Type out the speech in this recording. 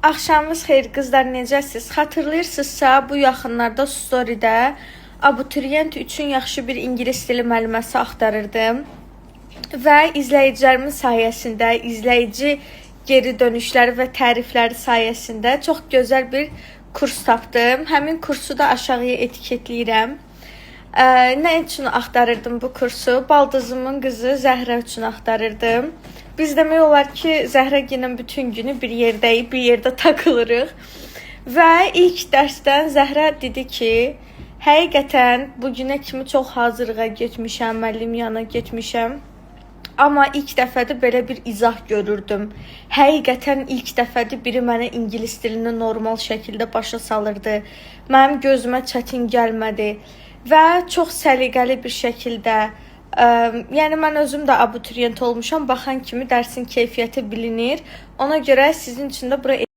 Axşamınız xeyir qızlar, necəsiz? Xatırlayırsınızsa bu yaxınlarda storydə abituriyent üçün yaxşı bir ingilis dili müəlliməsi axtarırdım. Və izləyicilərimin sayəsində, izləyici geri dönüşləri və tərifləri sayəsində çox gözəl bir kurs tapdım. Həmin kursu da aşağıya etiketləyirəm. Nə üçün axtarırdım bu kursu? Baldızımın qızı Zəhrə üçün axtarırdım. Biz demək olar ki, Zəhrəgilin bütün günü bir yerdəyik, bir yerdə takılırıq. Və ilk dərsdən Zəhrə dedi ki, həqiqətən bugünə kimi çox hazırlığa getmişəm, müəllim yanına getmişəm. Amma ilk dəfədə belə bir izah görürdüm. Həqiqətən ilk dəfədə biri mənə ingilis dilini normal şəkildə başa salırdı. Mənim gözümə çətin gəlmədi. Və çox səliqəli bir şəkildə, yəni mən özüm də abituriyent olmuşam, baxan kimi dərsin keyfiyyəti bilinir. Ona görə sizin üçün də bura